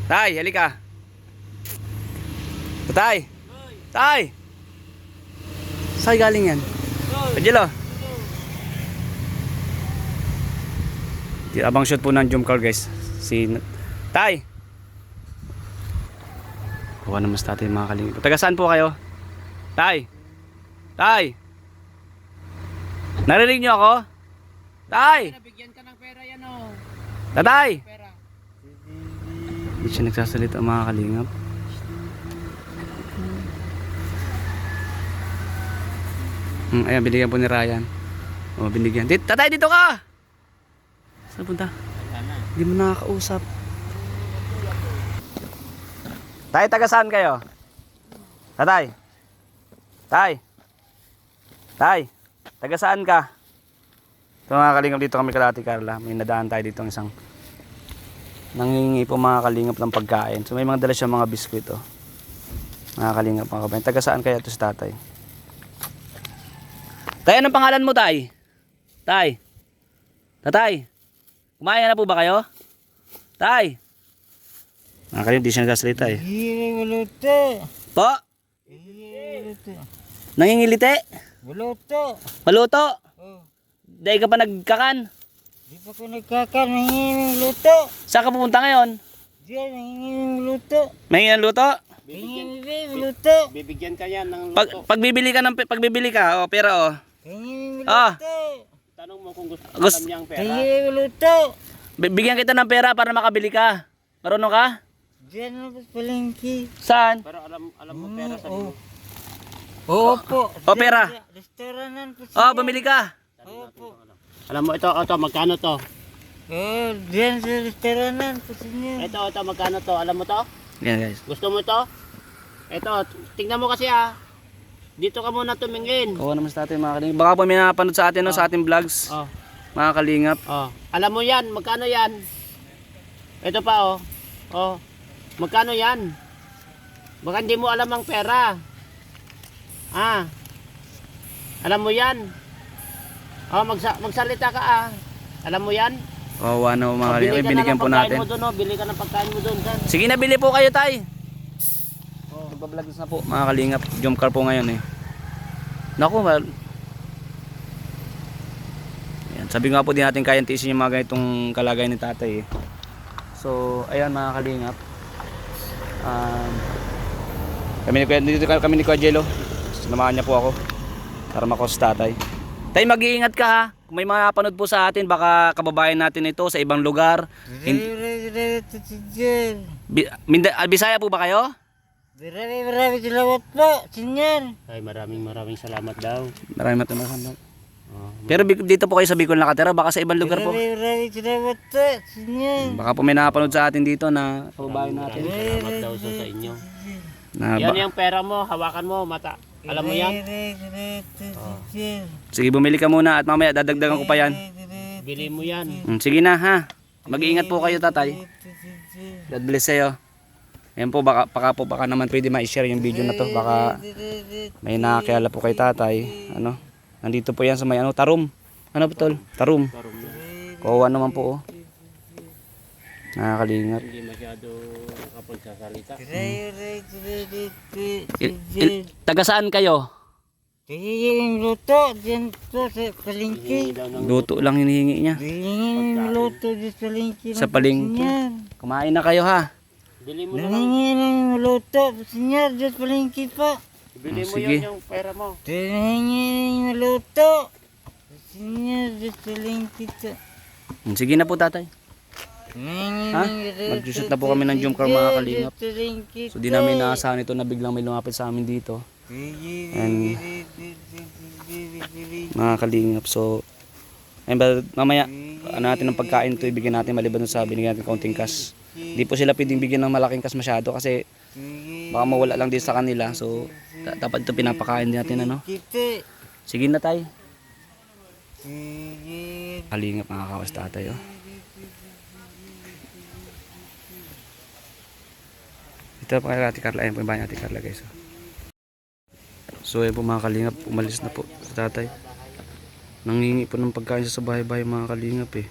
Tay, halika. Tay. Tay. Saan galing yan? Angelo. Abang shoot po ng jump car guys. Si Tay. Kuha naman sa tatay mga kalingap. Taga saan po kayo? Tay. Tay. Narinig niyo ako? Tay. Nabigyan ka ng pera yan oh. Tatay. Pera. Hindi siya nagsasalita mga kalingap. Ayan, binigyan po ni Ryan. O, binigyan. Tatay, dito ka! Saan punta? Hindi mo nakakausap. Tay, taga saan kayo? Tatay. Tay. Tay. Taga saan ka? Ito mga kalingap, dito kami kay Ate Carla. May nadaan tayo dito ng isang nangingi po mga kalingap ng pagkain. So may mga dala siya mga biskwit oh. Mga kalingap mga kabayan. Taga saan kaya ito si tatay? Tay, anong pangalan mo tay? Tay. Tatay. Kumain na po ba kayo? Tay. Mga kalingap, di siya nagsasalita eh. Hihilite. Po? Hihilite. Nangingilite? Buluto. Maluto? Oh. Dahil ka pa nagkakan? Di pa ko nagkakan. Nangingin luto. Saan ka pupunta ngayon? Diyan, nangingin luto. May luto? Nangingin luto. Bibigyan ka yan ng luto. Pagbibili ka oh, pera oh. Nangingin Ah. luto. Tanong mo kung gusto Gusto- alam niyang pera. Nangingin luto. Bigyan kita ng pera para makabili ka. Marunong ka? Diyan na ba palengke? Saan? Pero alam mo pera sa Oo. mo. Oo po. O, pera. Restaurantan po Oh, bumili ka. Opo. Alam mo ito, magkano to? Oh, diyan sa restaurantan po niya. Ito, magkano to? Alam mo to? Yan guys. Gusto mo ito? Ito, tingnan mo kasi ah. Dito ka muna tumingin. Oo naman sa atin mga kalingap. Baka po may napanood sa atin no, sa ating vlogs. Oh, Mga kalingap. oh. Alam mo yan, magkano yan? Ito pa oh. Oh. Magkano yan? Baka hindi mo alam ang pera. Ah. Alam mo yan? Oh, magsalita ka ah. Alam mo yan? Kawawa na po mga Oh, kalingap. bili ka Binigyan na ng po pagkain natin. mo doon, oh. Bili ka ng pagkain mo doon. Saan? Sige na, bili po kayo tay. Oh, nagpa-vlogs na po mga kalingap. Jump car po ngayon eh. Naku, ayan, sabi nga po di natin kayang tiisin yung mga ganitong kalagay ni tatay eh. So, ayan mga kalingap. Kami ni Kuya Jello. Sinamahan niya po ako para makos tatay. Tay, mag-iingat ka ha. Kung may mga napanood po sa atin, baka kababayan natin ito sa ibang lugar. Bisaya po ba kayo? Maraming salamat po, senyor. Ay, maraming salamat daw. Maraming salamat. Oh. Pero dito po kayo sa Bicol nakatira, baka sa ibang lugar po. Maraming salamat po, senyor. Baka po may nakapanood sa atin dito na kababayan natin. Maraming salamat daw sa inyo. Na, Yan yung pera mo, hawakan mo, mata. Alam mo yan? Sige, bumili ka muna at mamaya dadagdagan ko pa yan. Bili mo yan. Sige na ha. Mag-iingat po kayo tatay. God bless sa'yo. Ayan po, baka naman pwede ma-share yung video na to. Baka may nakakilala po kay tatay. Ano? Nandito po yan sa may Tarum. Ano po tol? Tarum. Kawawa naman po oh. Nakakalingat. Hindi masyado nakapagsasalita. Taga saan kayo? Hihingin luto, diyan po sa palengke. Hindi daw ng Luto lang hinihingi niya. Hihingin luto diyan sa palengke. Sa palengke. Kumain na kayo ha. Bili mo na lang. Hihingin ng luto, senyor, diyan sa palengke po. Bili mo Sige. yan yung pera mo. Hihingin ng luto. Senyor, diyan sa palengke po. Sige na po tatay. Ha? Mag-shoot na po kami ng jump car mga kalingap. So di namin naasahan ito na biglang may lumapit sa amin dito. And mga kalingap. So mamaya ano natin ng pagkain to ibigyan natin maliban sa binigyan natin kaunting cash. Di po sila pwedeng bigyan ng malaking cash masyado kasi baka mawala lang din sa kanila. So dapat ito pinapakain din natin ano. Sige na tay. Kalingap mga kawas tatay oh. Ito pa kay Ate Carla. Ayan po yung bahay ni Ate Carla guys. So ayan po mga kalingap. Umalis na po sa tatay. Nangingi po ng pagkain sa bahay-bahay mga kalingap eh.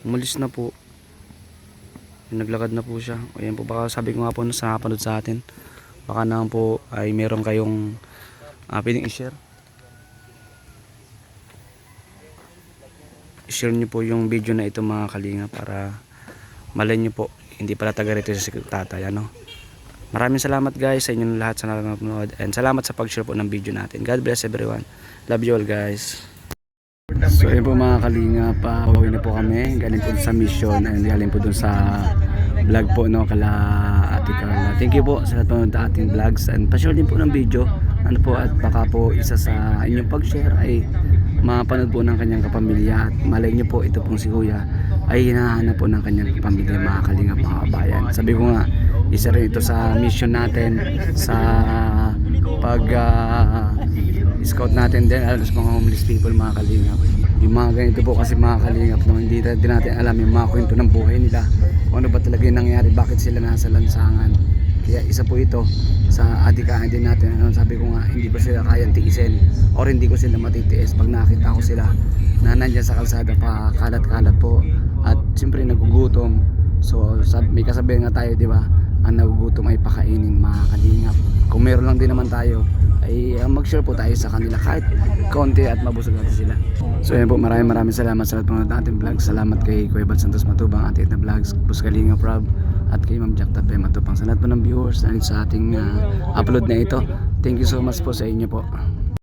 Umalis na po. naglakad na po siya. Ayan po, baka sabi ko nga po sa napanood sa atin, baka naman po ay meron kayong pwedeng i-share. I-share nyo po yung video na ito mga kalinga para malay nyo po, hindi pala taga rito si tatay, ano. Maraming salamat guys sa inyong lahat sa nanonood, and salamat sa pag-share po ng video natin. God bless everyone. Love you all guys. So ayun po mga kalinga, pauwi na po kami galing po sa mission and galing po dun sa vlog po, no, kala Ate Carla. Thank you po sa lahat po ng ating vlogs, and pa-share din po ng video, ano po, at baka po isa sa inyong pag-share ay mapanood po ng kanyang kapamilya, at malay nyo po ito pong si Kuya ay hinahanap po ng kanyang kapamilya mga kalinga, mga kabayan. Sabi ko nga, isa rin ito sa mission natin sa pag scout natin din alam sa mga homeless people mga kalingap. Yung mga ganito po kasi mga kalingap, no, hindi din natin alam yung mga kwento ng buhay nila, kung ano ba talaga yung nangyari, bakit sila nasa lansangan. Kaya isa po ito sa adikain din natin, ano, sabi ko nga, hindi ko sila kayang tiisin or hindi ko sila matitiis pag nakita ko sila na nandyan sa kalsada pa kalat-kalat po at siyempre nagugutom. So may kasabihan nga tayo, di ba, ang nagugutom ay pakainin mga kalingap. Kung meron lang din naman tayo ay mag-share po tayo sa kanila kahit konti at mabusog natin sila. So ayan po, maraming salamat sa lahat ng ating vlogs. Salamat kay Kuya Bal Santos Matubang, ating na vlogs, Bus Kalinga Prab, at kay Ma'am Jack Tatay Matubang. Sa lahat po ng viewers na sa ating upload na ito, thank you so much po sa inyo po.